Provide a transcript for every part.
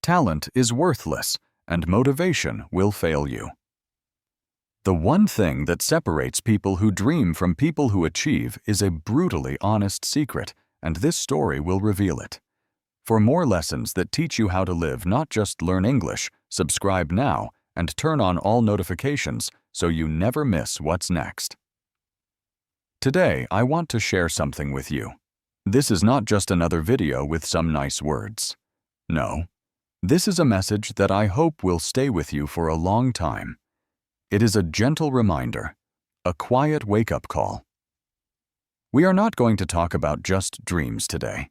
Talent is worthless, and motivation will fail you. The one thing that separates people who dream from people who achieve is a brutally honest secret, and this story will reveal it. For more lessons that teach you how to live, not just learn English, subscribe now and turn on all notifications so you never miss what's next. Today, I want to share something with you. This is not just another video with some nice words. No, this is a message that I hope will stay with you for a long time. It is a gentle reminder, a quiet wake-up call. We are not going to talk about just dreams today.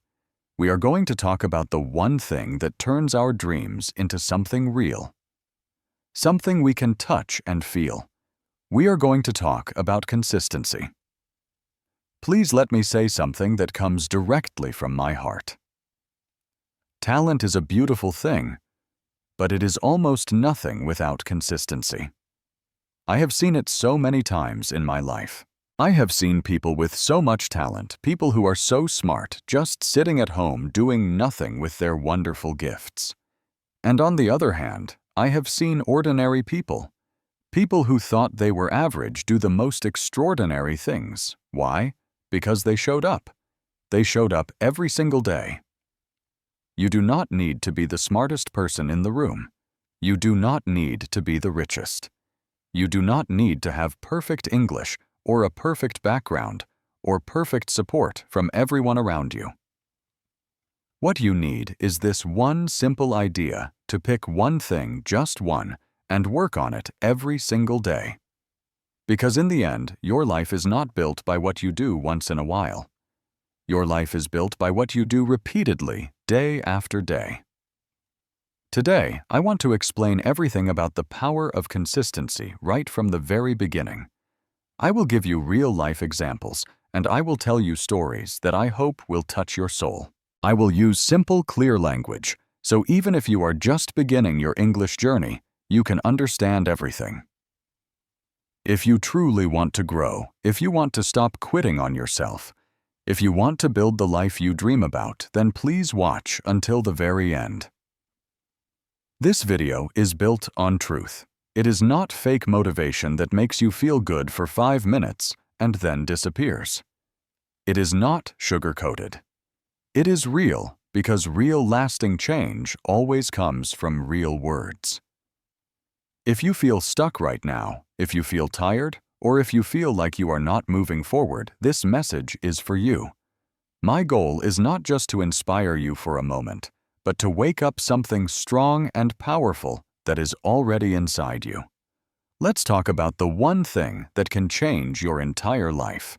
We are going to talk about the one thing that turns our dreams into something real. Something we can touch and feel. We are going to talk about consistency. Please let me say something that comes directly from my heart. Talent is a beautiful thing, but it is almost nothing without consistency. I have seen it so many times in my life. I have seen people with so much talent, people who are so smart, just sitting at home doing nothing with their wonderful gifts. And on the other hand, I have seen ordinary people. People who thought they were average do the most extraordinary things. Why? Because they showed up. They showed up every single day. You do not need to be the smartest person in the room. You do not need to be the richest. You do not need to have perfect English or a perfect background or perfect support from everyone around you. What you need is this one simple idea to pick one thing, just one, and work on it every single day. Because in the end, your life is not built by what you do once in a while. Your life is built by what you do repeatedly, day after day. Today, I want to explain everything about the power of consistency right from the very beginning. I will give you real-life examples, and I will tell you stories that I hope will touch your soul. I will use simple, clear language, so even if you are just beginning your English journey, you can understand everything. If you truly want to grow, if you want to stop quitting on yourself, if you want to build the life you dream about, then please watch until the very end. This video is built on truth. It is not fake motivation that makes you feel good for 5 minutes and then disappears. It is not sugar-coated. It is real because real lasting change always comes from real words. If you feel stuck right now, if you feel tired, or if you feel like you are not moving forward, this message is for you. My goal is not just to inspire you for a moment, but to wake up something strong and powerful that is already inside you. Let's talk about the one thing that can change your entire life.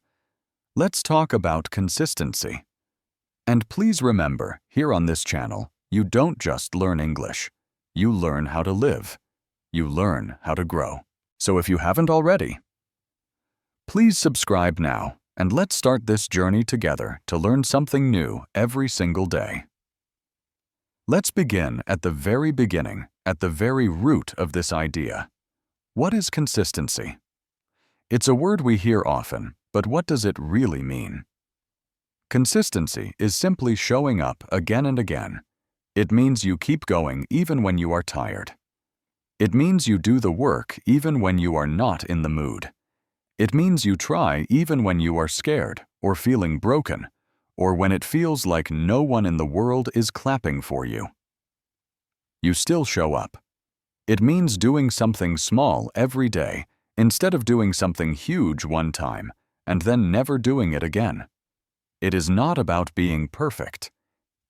Let's talk about consistency. And please remember, here on this channel, you don't just learn English. You learn how to live. You learn how to grow. So if you haven't already, please subscribe now, and let's start this journey together to learn something new every single day. Let's begin at the very beginning, at the very root of this idea. What is consistency? It's a word we hear often, but what does it really mean? Consistency is simply showing up again and again. It means you keep going even when you are tired. It means you do the work even when you are not in the mood. It means you try even when you are scared or feeling broken, or when it feels like no one in the world is clapping for you. You still show up. It means doing something small every day instead of doing something huge one time and then never doing it again. It is not about being perfect.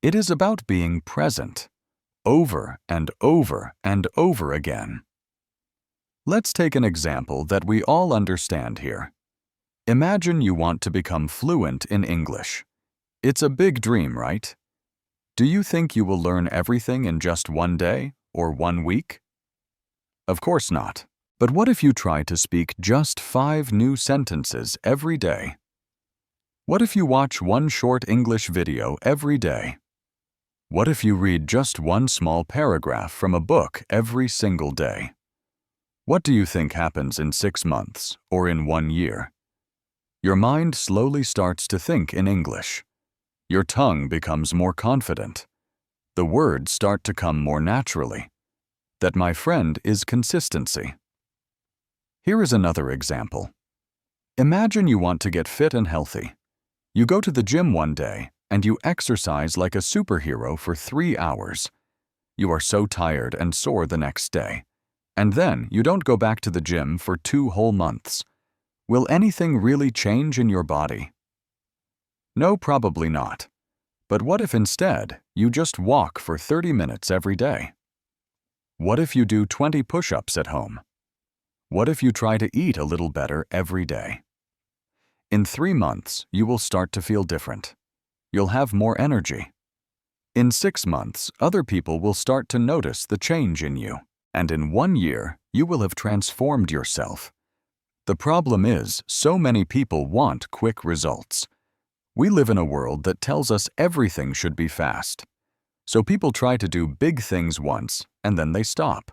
It is about being present, over and over and over again. Let's take an example that we all understand here. Imagine you want to become fluent in English. It's a big dream, right? Do you think you will learn everything in just one day or 1 week? Of course not. But what if you try to speak just 5 new sentences every day? What if you watch one short English video every day? What if you read just one small paragraph from a book every single day? What do you think happens in 6 months or in 1 year? Your mind slowly starts to think in English. Your tongue becomes more confident. The words start to come more naturally. That my friend is consistency. Here is another example. Imagine you want to get fit and healthy. You go to the gym one day and you exercise like a superhero for 3 hours. You are so tired and sore the next day. And then you don't go back to the gym for 2 whole months. Will anything really change in your body? No, probably not. But what if instead you just walk for 30 minutes every day? What if you do 20 push-ups at home? What if you try to eat a little better every day? In 3 months, you will start to feel different. You'll have more energy. In 6 months, other people will start to notice the change in you. And in 1 year, you will have transformed yourself. The problem is, so many people want quick results. We live in a world that tells us everything should be fast. So people try to do big things once, and then they stop.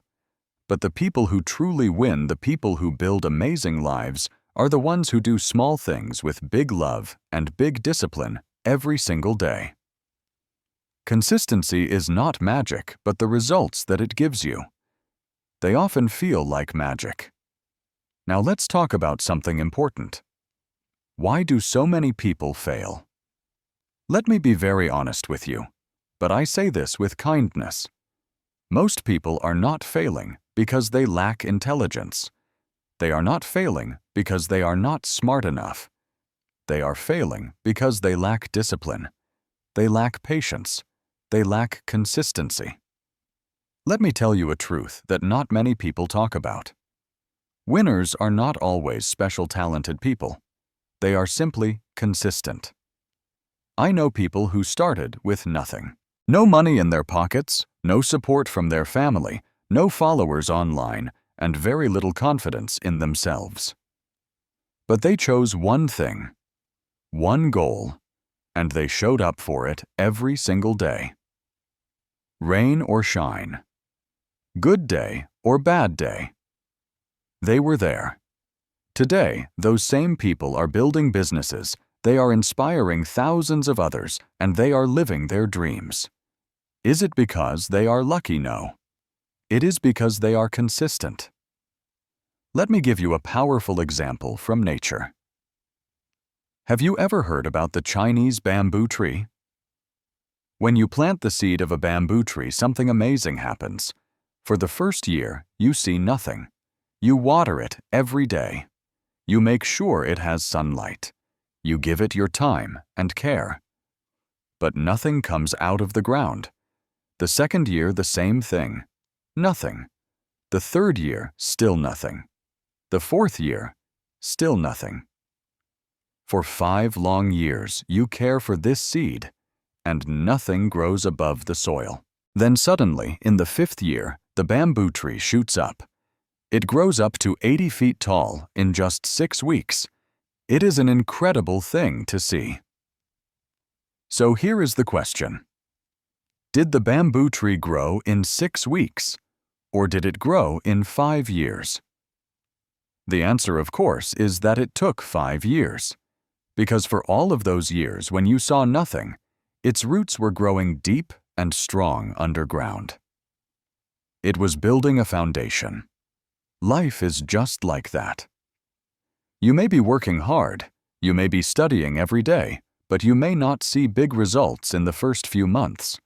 But the people who truly win, the people who build amazing lives, are the ones who do small things with big love and big discipline every single day. Consistency is not magic, but the results that it gives you. They often feel like magic. Now let's talk about something important. Why do so many people fail? Let me be very honest with you, but I say this with kindness. Most people are not failing because they lack intelligence. They are not failing because they are not smart enough. They are failing because they lack discipline. They lack patience. They lack consistency. Let me tell you a truth that not many people talk about. Winners are not always special talented people. They are simply consistent. I know people who started with nothing. No money in their pockets, no support from their family, no followers online, and very little confidence in themselves. But they chose one thing, one goal, and they showed up for it every single day. Rain or shine, good day or bad day, they were there. Today, those same people are building businesses, they are inspiring thousands of others, and they are living their dreams. Is it because they are lucky? No. It is because they are consistent. Let me give you a powerful example from nature. Have you ever heard about the Chinese bamboo tree? When you plant the seed of a bamboo tree, something amazing happens. For the first year, you see nothing. You water it every day. You make sure it has sunlight. You give it your time and care. But nothing comes out of the ground. The second year, the same thing. Nothing. The third year, still nothing. The fourth year, still nothing. For 5 long years, you care for this seed, and nothing grows above the soil. Then suddenly, in the 5th year, the bamboo tree shoots up. It grows up to 80 feet tall in just 6 weeks. It is an incredible thing to see. So here is the question. Did the bamboo tree grow in 6 weeks, or did it grow in 5 years? The answer, of course, is that it took 5 years. Because for all of those years when you saw nothing, its roots were growing deep and strong underground. It was building a foundation. Life is just like that. You may be working hard, you may be studying every day, but you may not see big results in the first few months.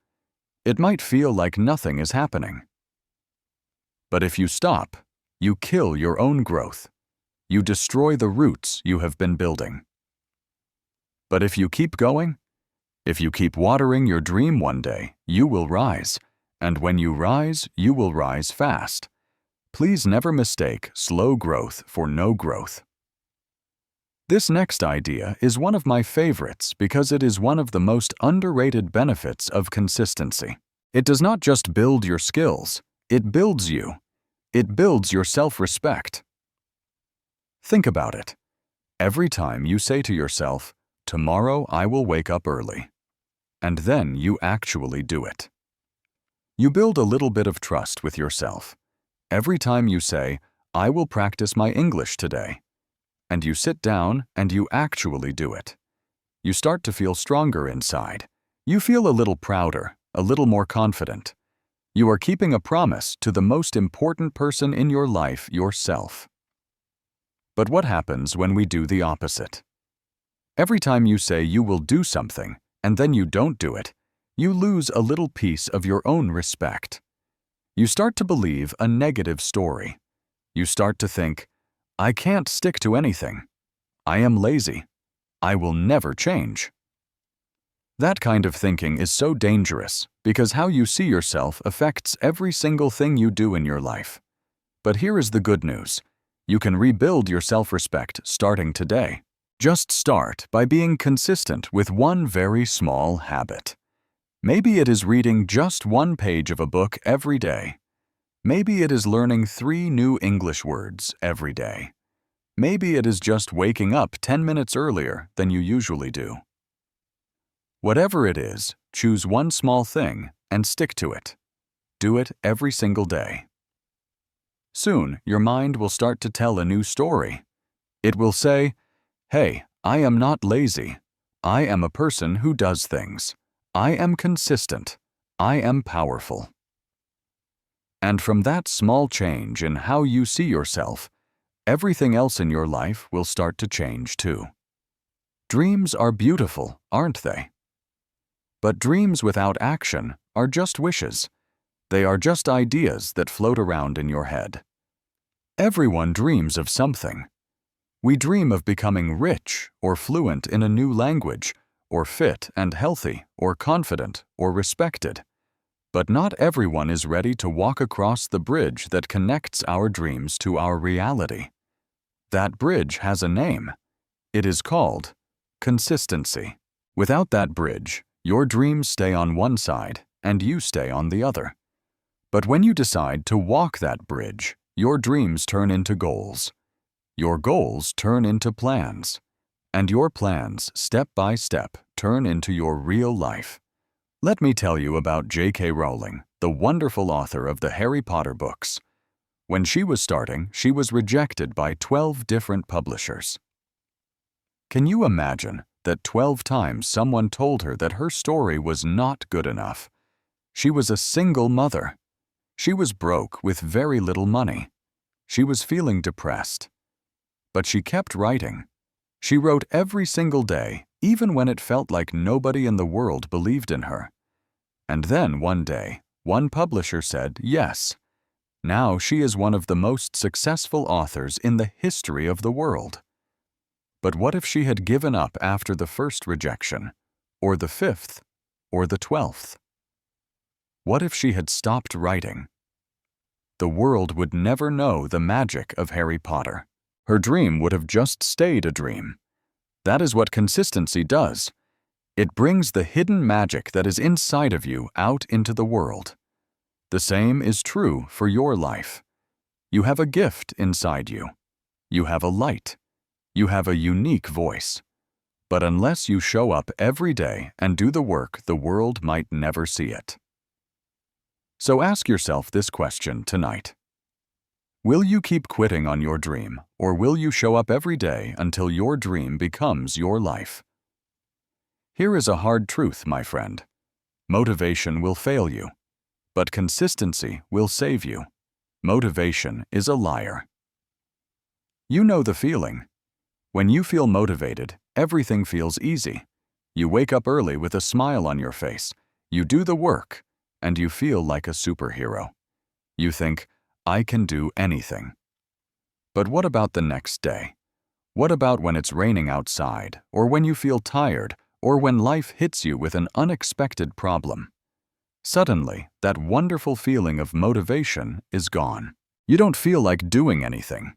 It might feel like nothing is happening. But if you stop, you kill your own growth. You destroy the roots you have been building. But if you keep going, if you keep watering your dream one day, you will rise. And when you rise, you will rise fast. Please never mistake slow growth for no growth. This next idea is one of my favorites because it is one of the most underrated benefits of consistency. It does not just build your skills, it builds you. It builds your self-respect. Think about it. Every time you say to yourself, "Tomorrow I will wake up early," and then you actually do it. You build a little bit of trust with yourself. Every time you say, "I will practice my English today," and you sit down and you actually do it. You start to feel stronger inside. You feel a little prouder, a little more confident. You are keeping a promise to the most important person in your life, yourself. But what happens when we do the opposite? Every time you say you will do something and then you don't do it, you lose a little piece of your own respect. You start to believe a negative story. You start to think, I can't stick to anything. I am lazy. I will never change. That kind of thinking is so dangerous because how you see yourself affects every single thing you do in your life. But here is the good news. You can rebuild your self-respect starting today. Just start by being consistent with one very small habit. Maybe it is reading just one page of a book every day. Maybe it is learning 3 new English words every day. Maybe it is just waking up 10 minutes earlier than you usually do. Whatever it is, choose one small thing and stick to it. Do it every single day. Soon, your mind will start to tell a new story. It will say, hey, I am not lazy. I am a person who does things. I am consistent. I am powerful. And from that small change in how you see yourself, everything else in your life will start to change too. Dreams are beautiful, aren't they? But dreams without action are just wishes. They are just ideas that float around in your head. Everyone dreams of something. We dream of becoming rich or fluent in a new language, or fit and healthy, or confident, or respected. But not everyone is ready to walk across the bridge that connects our dreams to our reality. That bridge has a name. It is called consistency. Without that bridge, your dreams stay on one side and you stay on the other. But when you decide to walk that bridge, your dreams turn into goals. Your goals turn into plans. And your plans, step by step, turn into your real life. Let me tell you about J.K. Rowling, the wonderful author of the Harry Potter books. When she was starting, she was rejected by 12 different publishers. Can you imagine that 12 times someone told her that her story was not good enough? She was a single mother. She was broke with very little money. She was feeling depressed. But she kept writing. She wrote every single day, even when it felt like nobody in the world believed in her. And then one day, one publisher said yes. Now she is one of the most successful authors in the history of the world. But what if she had given up after the first rejection, or the 5th, or the 12th? What if she had stopped writing? The world would never know the magic of Harry Potter. Her dream would have just stayed a dream. That is what consistency does. It brings the hidden magic that is inside of you out into the world. The same is true for your life. You have a gift inside you. You have a light. You have a unique voice. But unless you show up every day and do the work, the world might never see it. So ask yourself this question tonight. Will you keep quitting on your dream, or will you show up every day until your dream becomes your life? Here is a hard truth, my friend. Motivation will fail you, but consistency will save you. Motivation is a liar. You know the feeling. When you feel motivated, everything feels easy. You wake up early with a smile on your face. You do the work, and you feel like a superhero. You think, I can do anything. But what about the next day? What about when it's raining outside, or when you feel tired, or when life hits you with an unexpected problem? Suddenly, that wonderful feeling of motivation is gone. You don't feel like doing anything.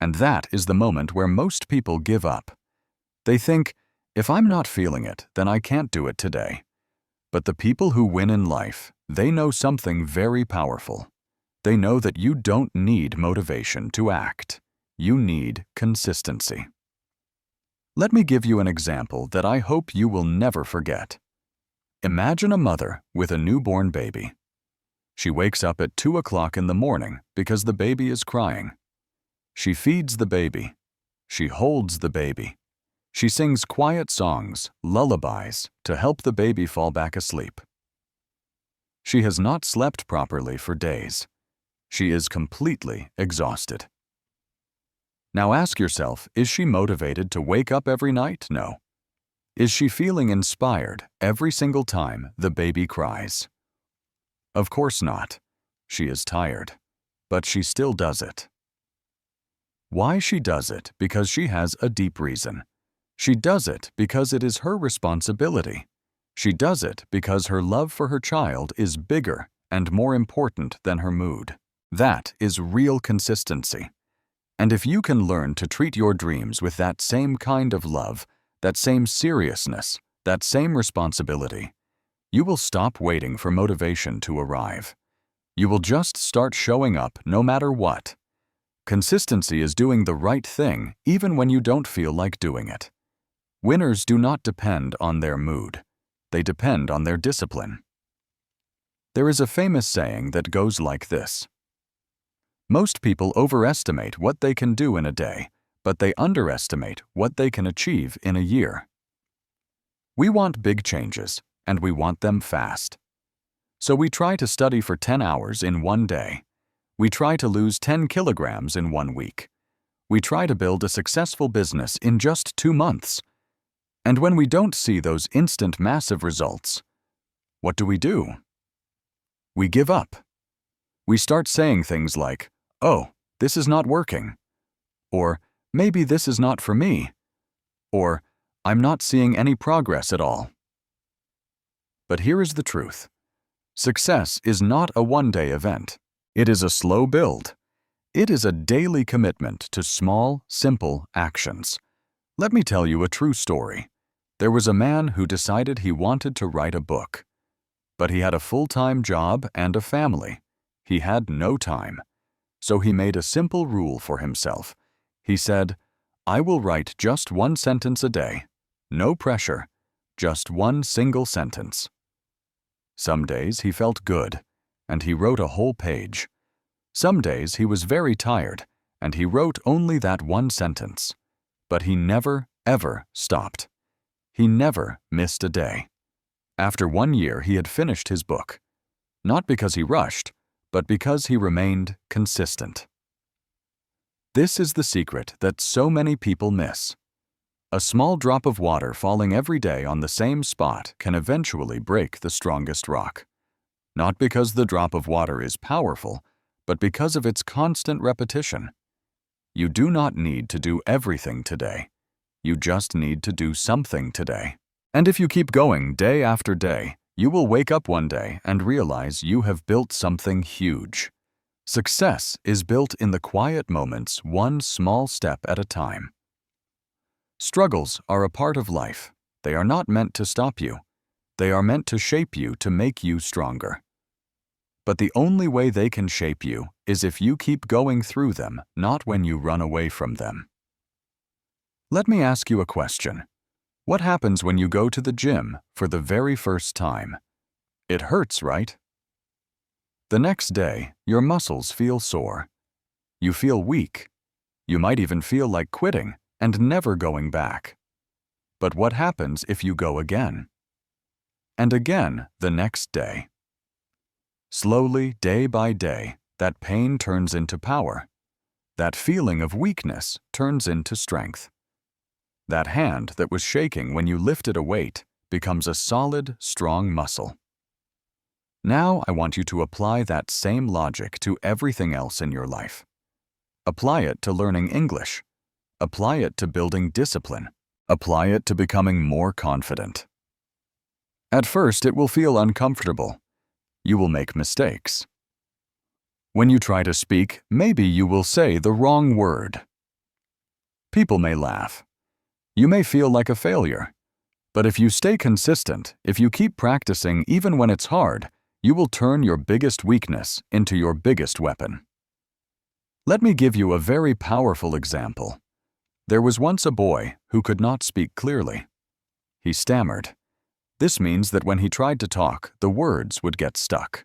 And that is the moment where most people give up. They think, if I'm not feeling it, then I can't do it today. But the people who win in life, they know something very powerful. They know that you don't need motivation to act. You need consistency. Let me give you an example that I hope you will never forget. Imagine a mother with a newborn baby. She wakes up at 2 o'clock in the morning because the baby is crying. She feeds the baby. She holds the baby. She sings quiet songs, lullabies, to help the baby fall back asleep. She has not slept properly for days. She is completely exhausted. Now ask yourself, is she motivated to wake up every night? No. Is she feeling inspired every single time the baby cries? Of course not. She is tired, but she still does it. Why she does it? Because she has a deep reason. She does it because it is her responsibility. She does it because her love for her child is bigger and more important than her mood. That is real consistency. And if you can learn to treat your dreams with that same kind of love, that same seriousness, that same responsibility, you will stop waiting for motivation to arrive. You will just start showing up no matter what. Consistency is doing the right thing even when you don't feel like doing it. Winners do not depend on their mood. They depend on their discipline. There is a famous saying that goes like this: most people overestimate what they can do in a day, but they underestimate what they can achieve in a year. We want big changes, and we want them fast. So we try to study for 10 hours in one day. We try to lose 10 kilograms in 1 week. We try to build a successful business in just 2 months. And when we don't see those instant massive results, what do? We give up. We start saying things like, "Oh, this is not working," or "Maybe this is not for me," or "I'm not seeing any progress at all." But here is the truth. Success is not a one-day event. It is a slow build. It is a daily commitment to small, simple actions. Let me tell you a true story. There was a man who decided he wanted to write a book. But he had a full-time job and a family. He had no time. So he made a simple rule for himself. He said, "I will write just 1 sentence a day. No pressure. Just 1 single sentence." Some days he felt good, and he wrote a whole page. Some days he was very tired, and he wrote only that 1 sentence. But he never, ever stopped. He never missed a day. After 1 year, he had finished his book. Not because he rushed, but because he remained consistent. This is the secret that so many people miss. A small drop of water falling every day on the same spot can eventually break the strongest rock. Not because the drop of water is powerful, but because of its constant repetition. You do not need to do everything today. You just need to do something today. And if you keep going day after day, you will wake up one day and realize you have built something huge. Success is built in the quiet moments, one small step at a time. Struggles are a part of life. They are not meant to stop you. They are meant to shape you, to make you stronger. But the only way they can shape you is if you keep going through them, not when you run away from them. Let me ask you a question. What happens when you go to the gym for the very first time? It hurts, right? The next day, your muscles feel sore. You feel weak. You might even feel like quitting and never going back. But what happens if you go again? And again the next day? Slowly, day by day, that pain turns into power. That feeling of weakness turns into strength. That hand that was shaking when you lifted a weight becomes a solid, strong muscle. Now I want you to apply that same logic to everything else in your life. Apply it to learning English. Apply it to building discipline. Apply it to becoming more confident. At first, it will feel uncomfortable. You will make mistakes. When you try to speak, maybe you will say the wrong word. People may laugh. You may feel like a failure. But if you stay consistent, if you keep practicing even when it's hard, you will turn your biggest weakness into your biggest weapon. Let me give you a very powerful example. There was once a boy who could not speak clearly. He stammered. This means that when he tried to talk, the words would get stuck.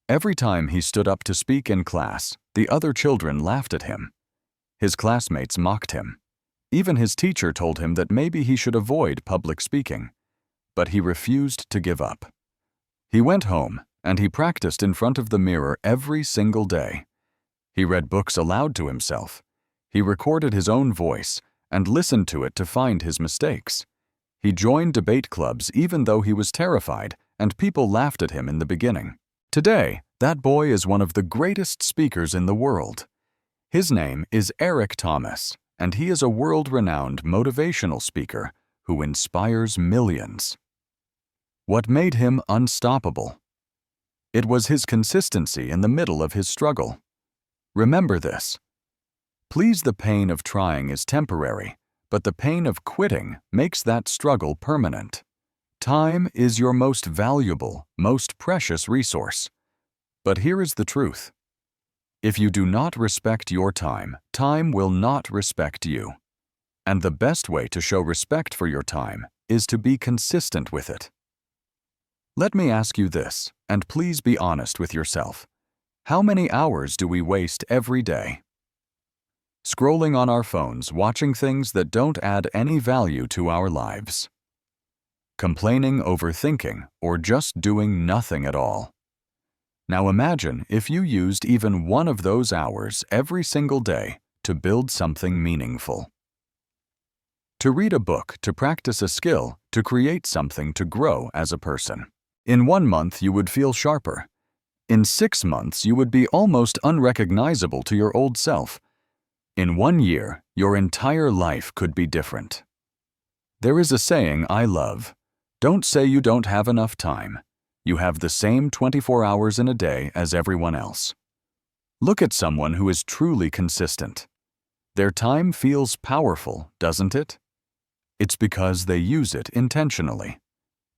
Every time he stood up to speak in class, the other children laughed at him. His classmates mocked him. Even his teacher told him that maybe he should avoid public speaking. But he refused to give up. He went home and he practiced in front of the mirror every single day. He read books aloud to himself. He recorded his own voice and listened to it to find his mistakes. He joined debate clubs even though he was terrified and people laughed at him in the beginning. Today, that boy is one of the greatest speakers in the world. His name is Eric Thomas, and he is a world-renowned motivational speaker who inspires millions. What made him unstoppable? It was his consistency in the middle of his struggle. Remember this. Please, the pain of trying is temporary, but the pain of quitting makes that struggle permanent. Time is your most valuable, most precious resource. But here is the truth. If you do not respect your time, time will not respect you. And the best way to show respect for your time is to be consistent with it. Let me ask you this, and please be honest with yourself. How many hours do we waste every day? Scrolling on our phones, watching things that don't add any value to our lives. Complaining, overthinking, or just doing nothing at all. Now imagine if you used even one of those hours every single day to build something meaningful. To read a book, to practice a skill, to create something, to grow as a person. In 1 month, you would feel sharper. In 6 months, you would be almost unrecognizable to your old self. In 1 year, your entire life could be different. There is a saying I love. Don't say you don't have enough time. You have the same 24 hours in a day as everyone else. Look at someone who is truly consistent. Their time feels powerful, doesn't it? It's because they use it intentionally.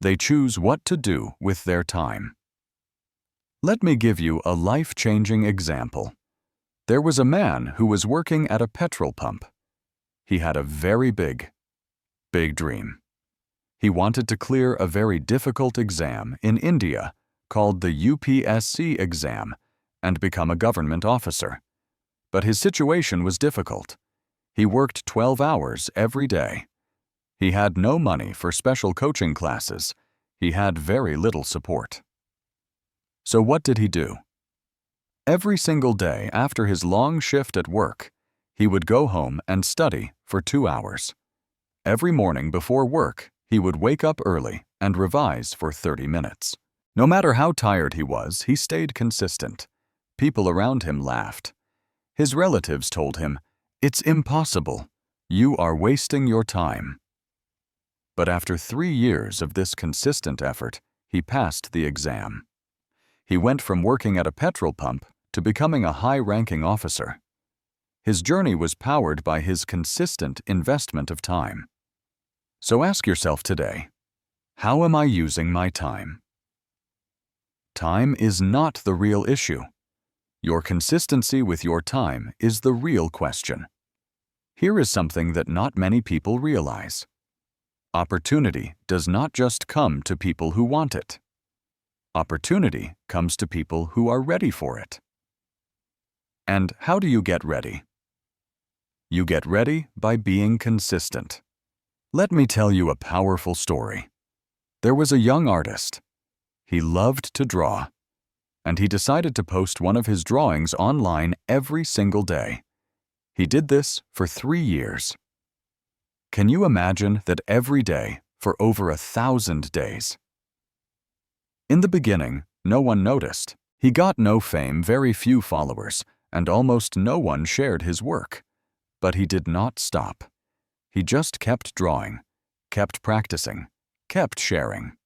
They choose what to do with their time. Let me give you a life-changing example. There was a man who was working at a petrol pump. He had a very big dream. He wanted to clear a very difficult exam in India called the UPSC exam and become a government officer. But his situation was difficult. He worked 12 hours every day. He had no money for special coaching classes. He had very little support. So what did he do? Every single day after his long shift at work, he would go home and study for 2 hours. Every morning before work, he would wake up early and revise for 30 minutes. No matter how tired he was, he stayed consistent. People around him laughed. His relatives told him, "It's impossible. You are wasting your time." But after 3 years of this consistent effort, he passed the exam. He went from working at a petrol pump to becoming a high-ranking officer. His journey was powered by his consistent investment of time. So ask yourself today, how am I using my time? Time is not the real issue. Your consistency with your time is the real question. Here is something that not many people realize. Opportunity does not just come to people who want it. Opportunity comes to people who are ready for it. And how do you get ready? You get ready by being consistent. Let me tell you a powerful story. There was a young artist. He loved to draw, and he decided to post one of his drawings online every single day. He did this for 3 years. Can you imagine that every day for over 1,000 days? In the beginning, no one noticed. He got no fame, very few followers, and almost no one shared his work. But he did not stop. He just kept drawing, kept practicing, kept sharing.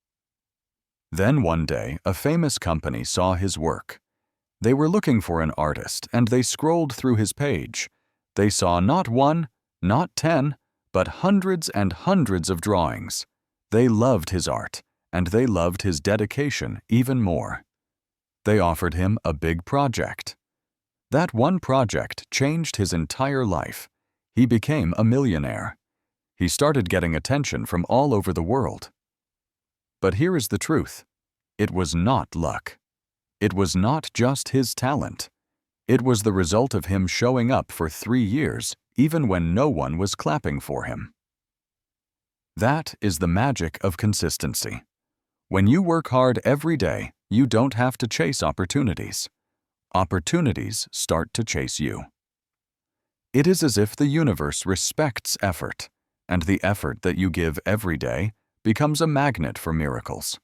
Then one day, a famous company saw his work. They were looking for an artist, and they scrolled through his page. They saw not 1, not 10, but hundreds and hundreds of drawings. They loved his art, and they loved his dedication even more. They offered him a big project. That one project changed his entire life. He became a millionaire. He started getting attention from all over the world. But here is the truth. It was not luck. It was not just his talent. It was the result of him showing up for 3 years, even when no one was clapping for him. That is the magic of consistency. When you work hard every day, you don't have to chase opportunities. Opportunities start to chase you. It is as if the universe respects effort, and the effort that you give every day becomes a magnet for miracles.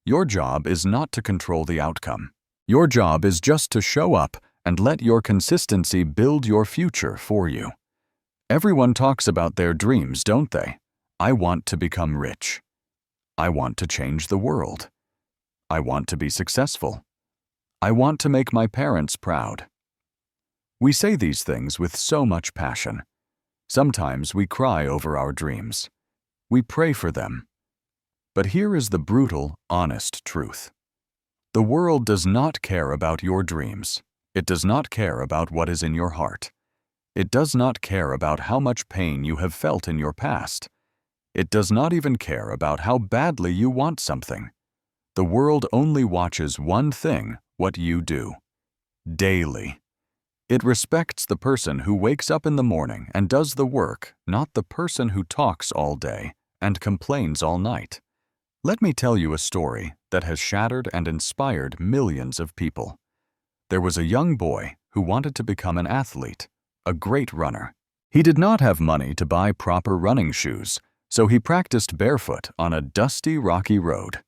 Your job is not to control the outcome. Your job is just to show up and let your consistency build your future for you. Everyone talks about their dreams, don't they? I want to become rich. I want to change the world. I want to be successful. I want to make my parents proud. We say these things with so much passion. Sometimes we cry over our dreams. We pray for them. But here is the brutal, honest truth. The world does not care about your dreams. It does not care about what is in your heart. It does not care about how much pain you have felt in your past. It does not even care about how badly you want something. The world only watches one thing, what you do. Daily. It respects the person who wakes up in the morning and does the work, not the person who talks all day and complains all night. Let me tell you a story that has shattered and inspired millions of people. There was a young boy who wanted to become an athlete, a great runner. He did not have money to buy proper running shoes, so he practiced barefoot on a dusty, rocky road.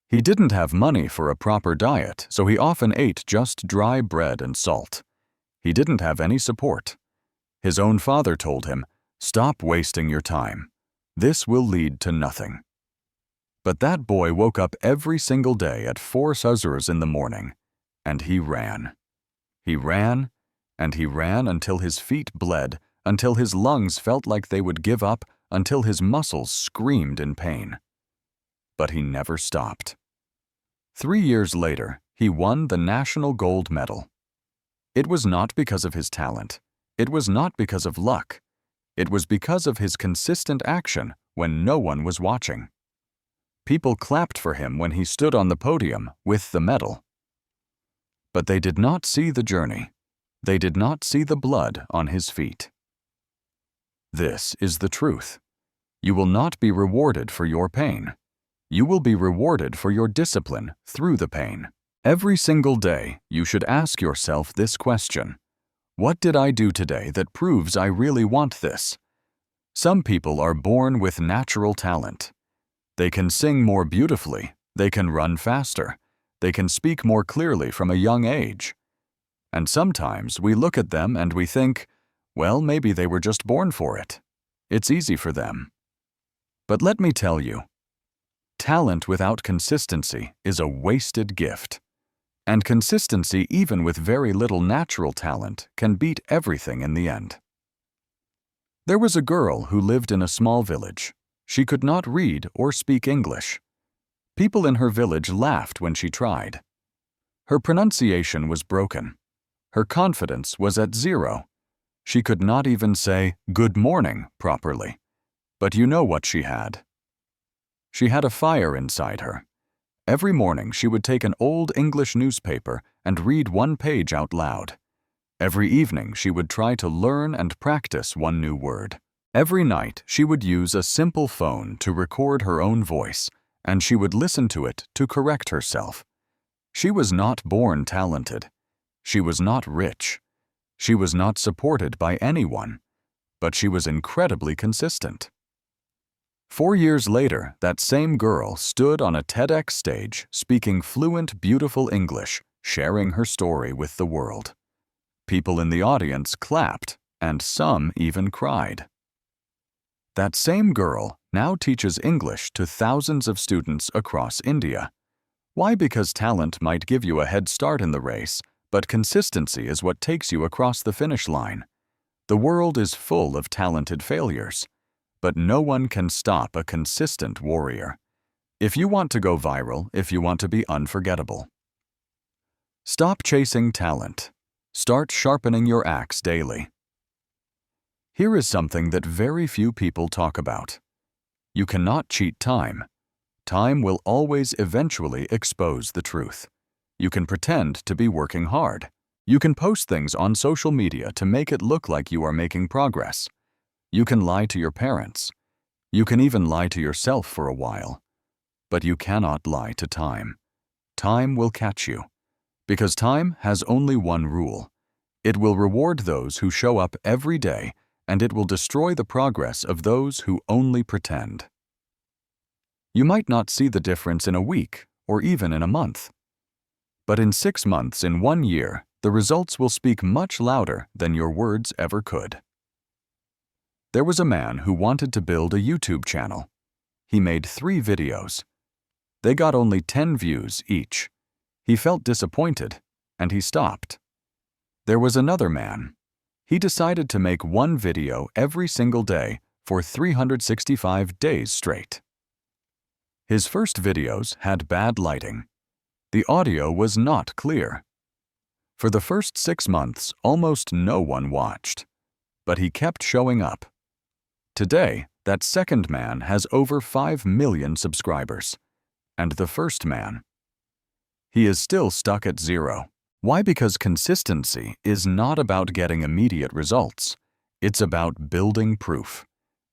He didn't have money for a proper diet, so he often ate just dry bread and salt. He didn't have any support. His own father told him, "Stop wasting your time. This will lead to nothing." But that boy woke up every single day at 4 Suzures in the morning, and he ran. He ran, and he ran until his feet bled, until his lungs felt like they would give up, until his muscles screamed in pain. But he never stopped. 3 years later, he won the national gold medal. It was not because of his talent. It was not because of luck. It was because of his consistent action when no one was watching. People clapped for him when he stood on the podium with the medal. But they did not see the journey. They did not see the blood on his feet. This is the truth. You will not be rewarded for your pain. You will be rewarded for your discipline through the pain. Every single day, you should ask yourself this question: what did I do today that proves I really want this? Some people are born with natural talent. They can sing more beautifully, they can run faster, they can speak more clearly from a young age. And sometimes we look at them and we think, well, maybe they were just born for it. It's easy for them. But let me tell you, talent without consistency is a wasted gift. And consistency, even with very little natural talent, can beat everything in the end. There was a girl who lived in a small village. She could not read or speak English. People in her village laughed when she tried. Her pronunciation was broken. Her confidence was at 0. She could not even say "good morning" properly. But you know what she had? She had a fire inside her. Every morning she would take an old English newspaper and read one page out loud. Every evening she would try to learn and practice one new word. Every night she would use a simple phone to record her own voice, and she would listen to it to correct herself. She was not born talented. She was not rich. She was not supported by anyone, but she was incredibly consistent. 4 years later, that same girl stood on a TEDx stage speaking fluent, beautiful English, sharing her story with the world. People in the audience clapped, and some even cried. That same girl now teaches English to thousands of students across India. Why? Because talent might give you a head start in the race, but consistency is what takes you across the finish line. The world is full of talented failures, but no one can stop a consistent warrior. If you want to go viral, if you want to be unforgettable. Stop chasing talent. Start sharpening your axe daily. Here is something that very few people talk about. You cannot cheat time. Time will always eventually expose the truth. You can pretend to be working hard. You can post things on social media to make it look like you are making progress. You can lie to your parents. You can even lie to yourself for a while. But you cannot lie to time. Time will catch you. Because time has only one rule. It will reward those who show up every day, and it will destroy the progress of those who only pretend. You might not see the difference in a week or even in a month. But in 6 months, in 1 year, the results will speak much louder than your words ever could. There was a man who wanted to build a YouTube channel. He made 3 videos. They got only 10 views each. He felt disappointed, and he stopped. There was another man. He decided to make 1 video every single day for 365 days straight. His first videos had bad lighting. The audio was not clear. For the first 6 months, almost no one watched. But he kept showing up. Today, that second man has over 5 million subscribers. And the first man, he is still stuck at 0. Why? Because consistency is not about getting immediate results. It's about building proof.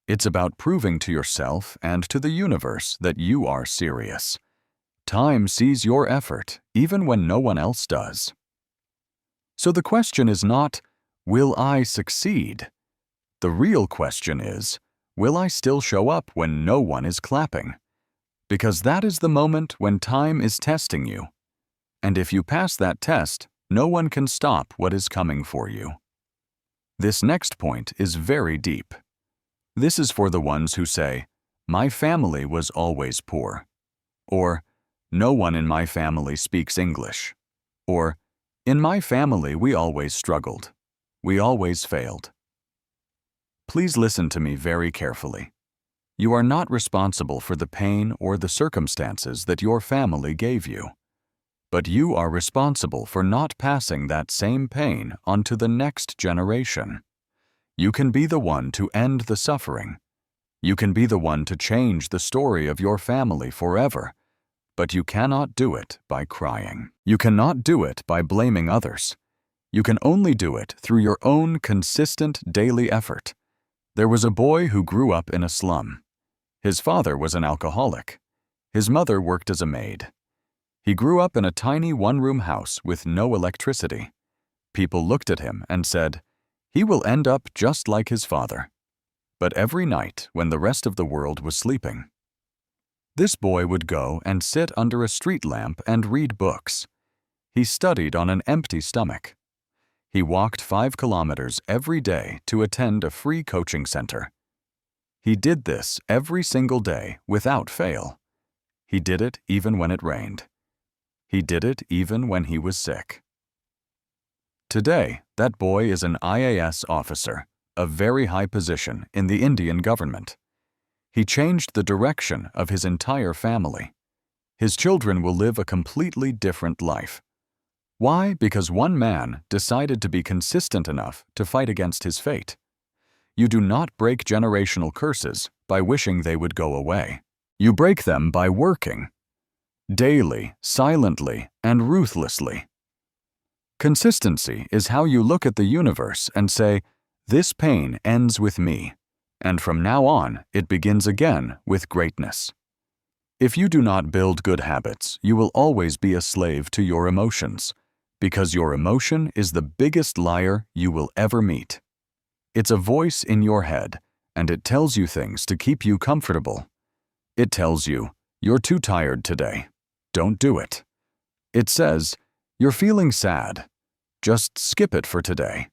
It's about proving to yourself and to the universe that you are serious. Time sees your effort, even when no one else does. So the question is not, will I succeed? The real question is, will I still show up when no one is clapping? Because that is the moment when time is testing you. And if you pass that test, no one can stop what is coming for you. This next point is very deep. This is for the ones who say, "My family was always poor," or "No one in my family speaks English," or "In my family we always struggled. We always failed." Please listen to me very carefully. You are not responsible for the pain or the circumstances that your family gave you. But you are responsible for not passing that same pain onto the next generation. You can be the one to end the suffering. You can be the one to change the story of your family forever. But you cannot do it by crying. You cannot do it by blaming others. You can only do it through your own consistent daily effort. There was a boy who grew up in a slum. His father was an alcoholic. His mother worked as a maid. He grew up in a tiny one-room house with no electricity. People looked at him and said, "He will end up just like his father." But every night, when the rest of the world was sleeping, this boy would go and sit under a street lamp and read books. He studied on an empty stomach. He walked 5 kilometers every day to attend a free coaching center. He did this every single day without fail. He did it even when it rained. He did it even when he was sick. Today, that boy is an IAS officer, a very high position in the Indian government. He changed the direction of his entire family. His children will live a completely different life. Why? Because one man decided to be consistent enough to fight against his fate. You do not break generational curses by wishing they would go away. You break them by working daily, silently, and ruthlessly. Consistency is how you look at the universe and say, "This pain ends with me, and from now on it begins again with greatness." If you do not build good habits, you will always be a slave to your emotions, because your emotion is the biggest liar you will ever meet. It's a voice in your head, and it tells you things to keep you comfortable. It tells you, "You're too tired today. Don't do it." It says, "You're feeling sad. Just skip it for today."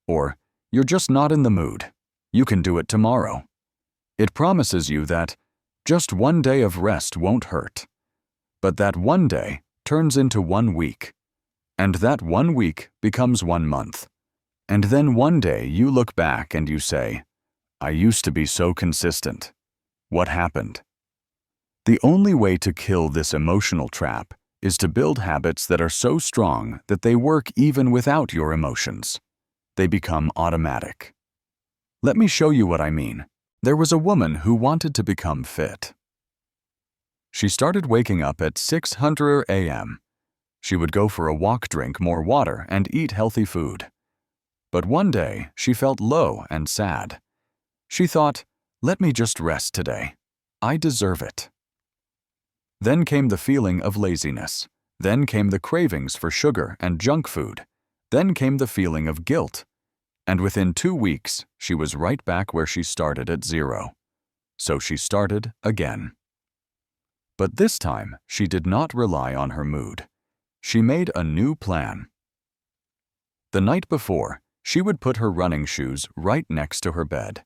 Or, "You're just not in the mood. You can do it tomorrow." It promises you that just one day of rest won't hurt. But that one day turns into 1 week. And that 1 week becomes 1 month. And then one day you look back and you say, "I used to be so consistent. What happened?" The only way to kill this emotional trap is to build habits that are so strong that they work even without your emotions. They become automatic. Let me show you what I mean. There was a woman who wanted to become fit. She started waking up at 600 a.m. She would go for a walk, drink more water, and eat healthy food. But one day, she felt low and sad. She thought, "Let me just rest today. I deserve it." Then came the feeling of laziness. Then came the cravings for sugar and junk food. Then came the feeling of guilt. And within 2 weeks, she was right back where she started at 0. So she started again. But this time, she did not rely on her mood. She made a new plan. The night before, she would put her running shoes right next to her bed.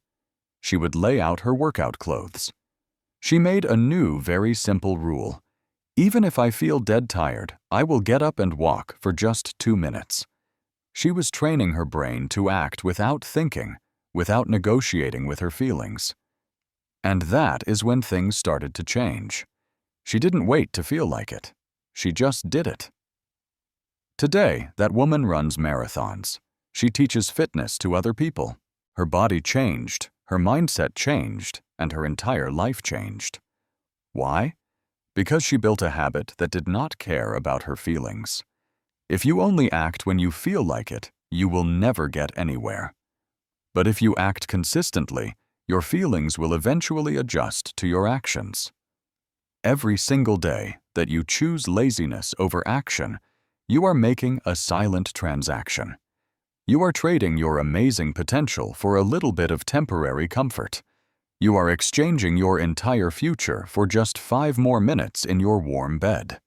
She would lay out her workout clothes. She made a new, very simple rule. Even if I feel dead tired, I will get up and walk for just 2 minutes. She was training her brain to act without thinking, without negotiating with her feelings. And that is when things started to change. She didn't wait to feel like it. She just did it. Today, that woman runs marathons. She teaches fitness to other people. Her body changed, her mindset changed, and her entire life changed. Why? Because she built a habit that did not care about her feelings. If you only act when you feel like it, you will never get anywhere. But if you act consistently, your feelings will eventually adjust to your actions. Every single day that you choose laziness over action, you are making a silent transaction. You are trading your amazing potential for a little bit of temporary comfort. You are exchanging your entire future for just 5 more minutes in your warm bed.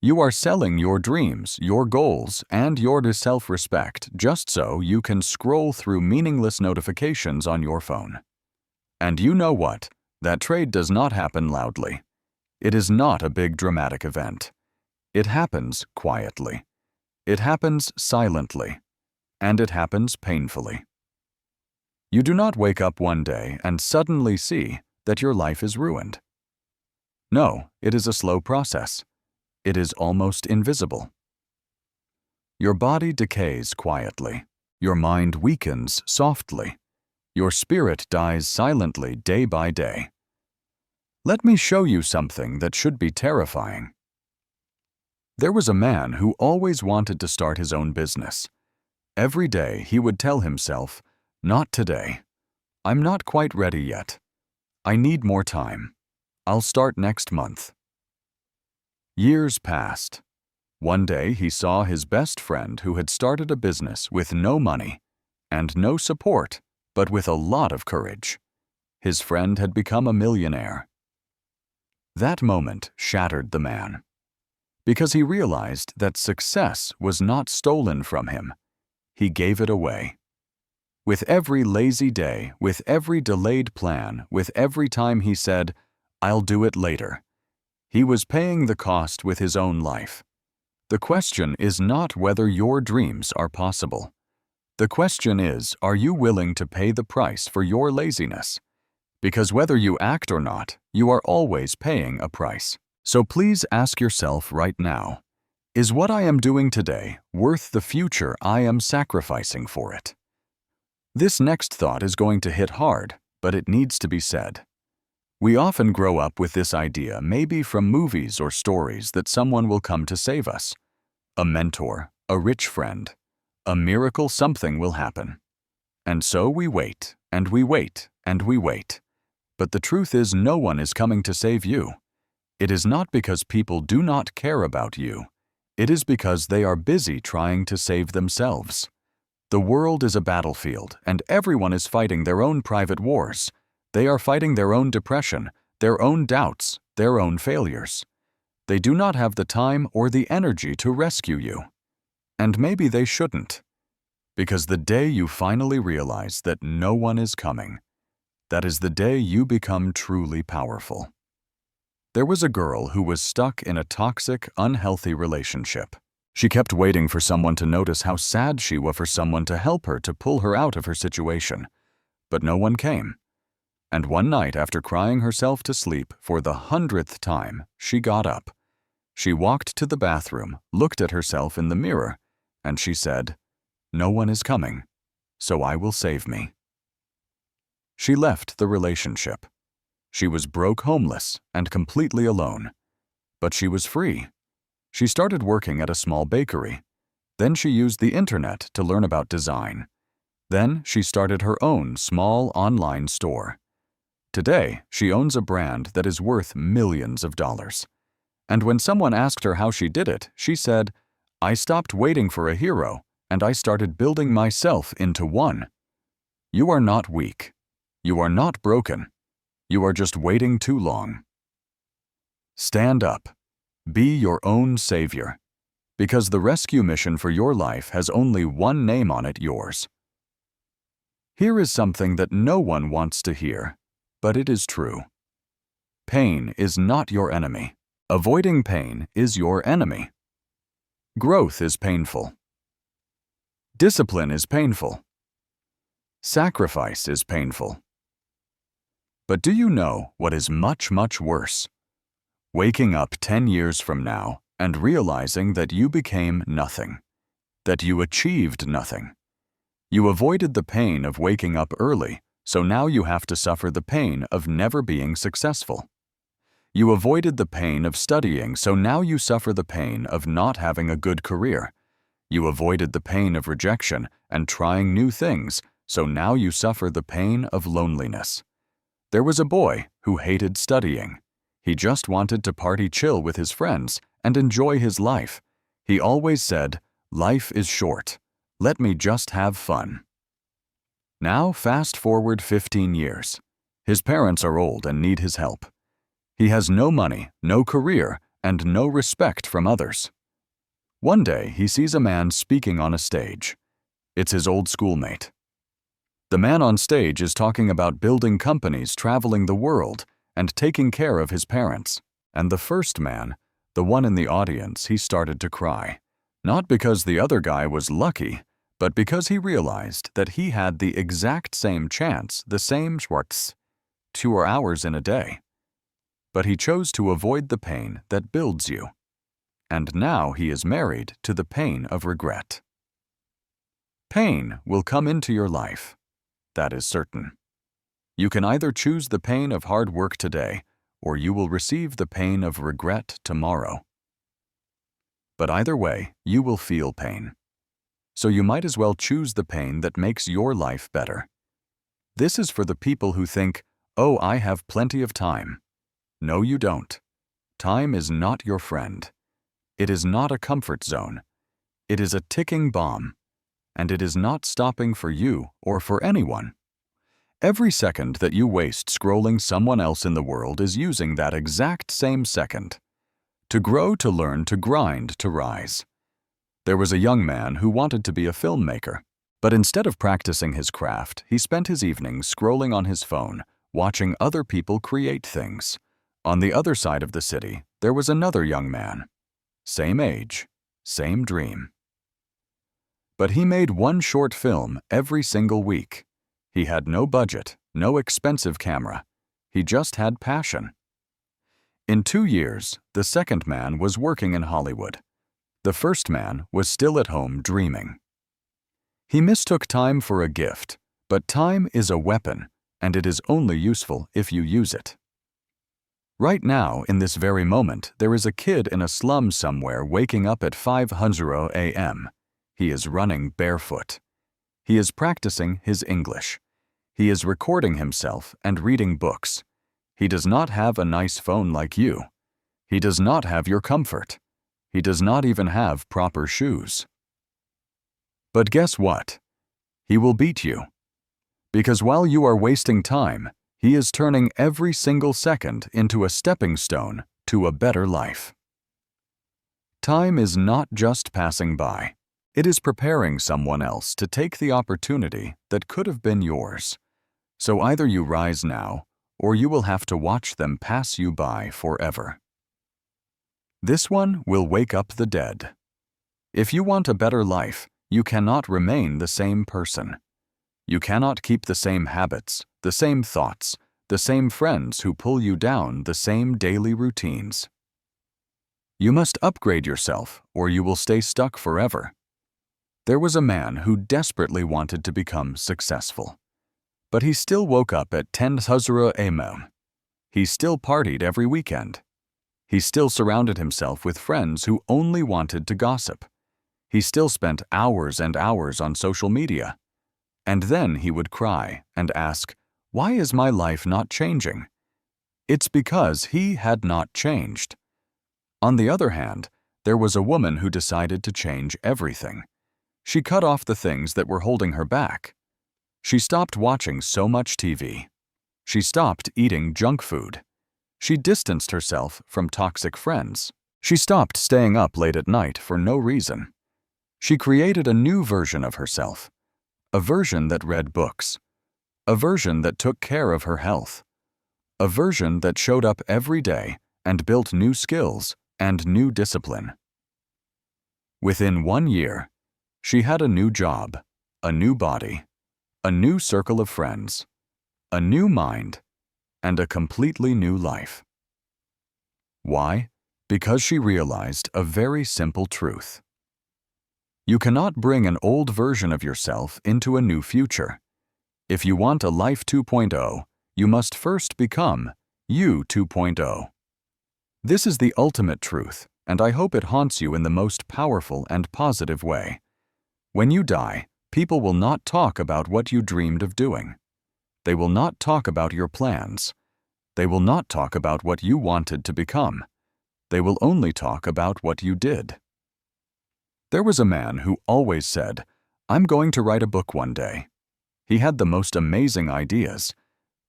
You are selling your dreams, your goals, and your self-respect just so you can scroll through meaningless notifications on your phone. And you know what? That trade does not happen loudly. It is not a big dramatic event. It happens quietly. It happens silently. And it happens painfully. You do not wake up one day and suddenly see that your life is ruined. No, it is a slow process. It is almost invisible. Your body decays quietly. Your mind weakens softly. Your spirit dies silently day by day. Let me show you something that should be terrifying. There was a man who always wanted to start his own business. Every day he would tell himself, "Not today. I'm not quite ready yet. I need more time. I'll start next month." Years passed. One day he saw his best friend who had started a business with no money and no support, but with a lot of courage. His friend had become a millionaire. That moment shattered the man, because he realized that success was not stolen from him. He gave it away. With every lazy day, with every delayed plan, with every time he said, "I'll do it later," he was paying the cost with his own life. The question is not whether your dreams are possible. The question is, are you willing to pay the price for your laziness? Because whether you act or not, you are always paying a price. So please ask yourself right now, is what I am doing today worth the future I am sacrificing for it? This next thought is going to hit hard, but it needs to be said. We often grow up with this idea, maybe from movies or stories, that someone will come to save us. A mentor, a rich friend, a miracle something will happen. And so we wait, and we wait, and we wait. But the truth is no one is coming to save you. It is not because people do not care about you. It is because they are busy trying to save themselves. The world is a battlefield, and everyone is fighting their own private wars. They are fighting their own depression, their own doubts, their own failures. They do not have the time or the energy to rescue you. And maybe they shouldn't. Because the day you finally realize that no one is coming, that is the day you become truly powerful. There was a girl who was stuck in a toxic, unhealthy relationship. She kept waiting for someone to notice how sad she was, for someone to help her to pull her out of her situation. But no one came. And one night, after crying herself to sleep for the 100th time, she got up. She walked to the bathroom, looked at herself in the mirror, and she said, "No one is coming, so I will save me." She left the relationship. She was broke, homeless, and completely alone. But she was free. She started working at a small bakery. Then she used the internet to learn about design. Then she started her own small online store. Today, she owns a brand that is worth millions of dollars. And when someone asked her how she did it, she said, "I stopped waiting for a hero, and I started building myself into one." You are not weak. You are not broken. You are just waiting too long. Stand up. Be your own savior. Because the rescue mission for your life has only one name on it, yours. Here is something that no one wants to hear, but it is true. Pain is not your enemy. Avoiding pain is your enemy. Growth is painful. Discipline is painful. Sacrifice is painful. But do you know what is much, much worse? Waking up 10 years from now and realizing that you became nothing, that you achieved nothing. You avoided the pain of waking up early, so now you have to suffer the pain of never being successful. You avoided the pain of studying, so now you suffer the pain of not having a good career. You avoided the pain of rejection and trying new things, so now you suffer the pain of loneliness. There was a boy who hated studying. He just wanted to party chill with his friends and enjoy his life. He always said, "Life is short. Let me just have fun." Now fast forward 15 years. His parents are old and need his help. He has no money, no career, and no respect from others. One day, he sees a man speaking on a stage. It's his old schoolmate. The man on stage is talking about building companies, traveling the world, and taking care of his parents. And the first man, the one in the audience, he started to cry. Not because the other guy was lucky, but because he realized that he had the exact same chance, the same 2 hours in a day. But he chose to avoid the pain that builds you. And now he is married to the pain of regret. Pain will come into your life. That is certain. You can either choose the pain of hard work today, or you will receive the pain of regret tomorrow. But either way, you will feel pain. So you might as well choose the pain that makes your life better. This is for the people who think, "Oh, I have plenty of time." No, you don't. Time is not your friend. It is not a comfort zone. It is a ticking bomb, and it is not stopping for you or for anyone. Every second that you waste scrolling someone else in the world is using that exact same second. To grow, to learn, to grind, to rise. There was a young man who wanted to be a filmmaker, but instead of practicing his craft, he spent his evenings scrolling on his phone, watching other people create things. On the other side of the city, there was another young man. Same age, same dream. But he made one short film every single week. He had no budget, no expensive camera. He just had passion. In 2 years, the second man was working in Hollywood. The first man was still at home dreaming. He mistook time for a gift, but time is a weapon, and it is only useful if you use it. Right now, in this very moment, there is a kid in a slum somewhere waking up at 5:00 a.m. He is running barefoot. He is practicing his English. He is recording himself and reading books. He does not have a nice phone like you. He does not have your comfort. He does not even have proper shoes. But guess what? He will beat you. Because while you are wasting time, he is turning every single second into a stepping stone to a better life. Time is not just passing by. It is preparing someone else to take the opportunity that could have been yours. So either you rise now, or you will have to watch them pass you by forever. This one will wake up the dead. If you want a better life, you cannot remain the same person. You cannot keep the same habits, the same thoughts, the same friends who pull you down, the same daily routines. You must upgrade yourself, or you will stay stuck forever. There was a man who desperately wanted to become successful. But he still woke up at 10:00 a.m. He still partied every weekend. He still surrounded himself with friends who only wanted to gossip. He still spent hours and hours on social media. And then he would cry and ask, "Why is my life not changing?" It's because he had not changed. On the other hand, there was a woman who decided to change everything. She cut off the things that were holding her back. She stopped watching so much TV. She stopped eating junk food. She distanced herself from toxic friends. She stopped staying up late at night for no reason. She created a new version of herself, a version that read books, a version that took care of her health, a version that showed up every day and built new skills and new discipline. Within 1 year, she had a new job, a new body, a new circle of friends, a new mind, and a completely new life. Why? Because she realized a very simple truth. You cannot bring an old version of yourself into a new future. If you want a life 2.0, you must first become you 2.0. This is the ultimate truth, and I hope it haunts you in the most powerful and positive way. When you die, people will not talk about what you dreamed of doing. They will not talk about your plans. They will not talk about what you wanted to become. They will only talk about what you did. There was a man who always said, "I'm going to write a book one day." He had the most amazing ideas,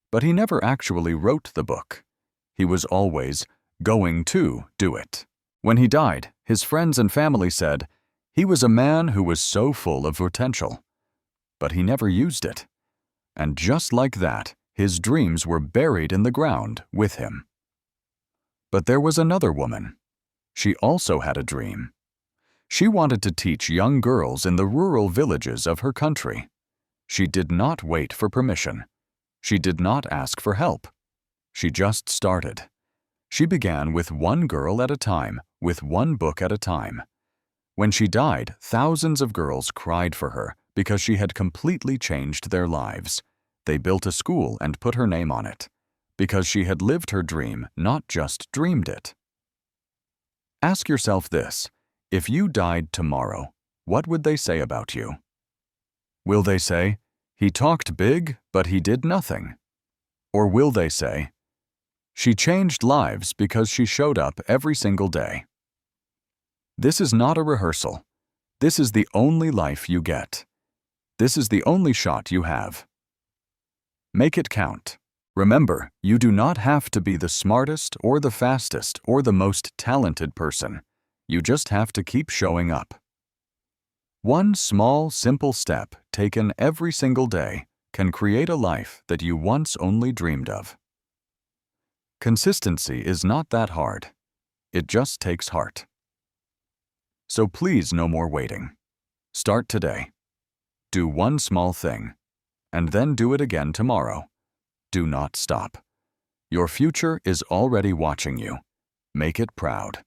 but he never actually wrote the book. He was always going to do it. When he died, his friends and family said, he was a man who was so full of potential, but he never used it. And just like that, his dreams were buried in the ground with him. But there was another woman. She also had a dream. She wanted to teach young girls in the rural villages of her country. She did not wait for permission. She did not ask for help. She just started. She began with one girl at a time, with one book at a time. When she died, thousands of girls cried for her because she had completely changed their lives. They built a school and put her name on it, because she had lived her dream, not just dreamed it. Ask yourself this: if you died tomorrow, what would they say about you? Will they say, "He talked big, but he did nothing"? Or will they say, "She changed lives because she showed up every single day"? This is not a rehearsal. This is the only life you get. This is the only shot you have. Make it count. Remember, you do not have to be the smartest or the fastest or the most talented person. You just have to keep showing up. One small, simple step taken every single day can create a life that you once only dreamed of. Consistency is not that hard. It just takes heart. So please, no more waiting. Start today. Do one small thing, and then do it again tomorrow. Do not stop. Your future is already watching you. Make it proud.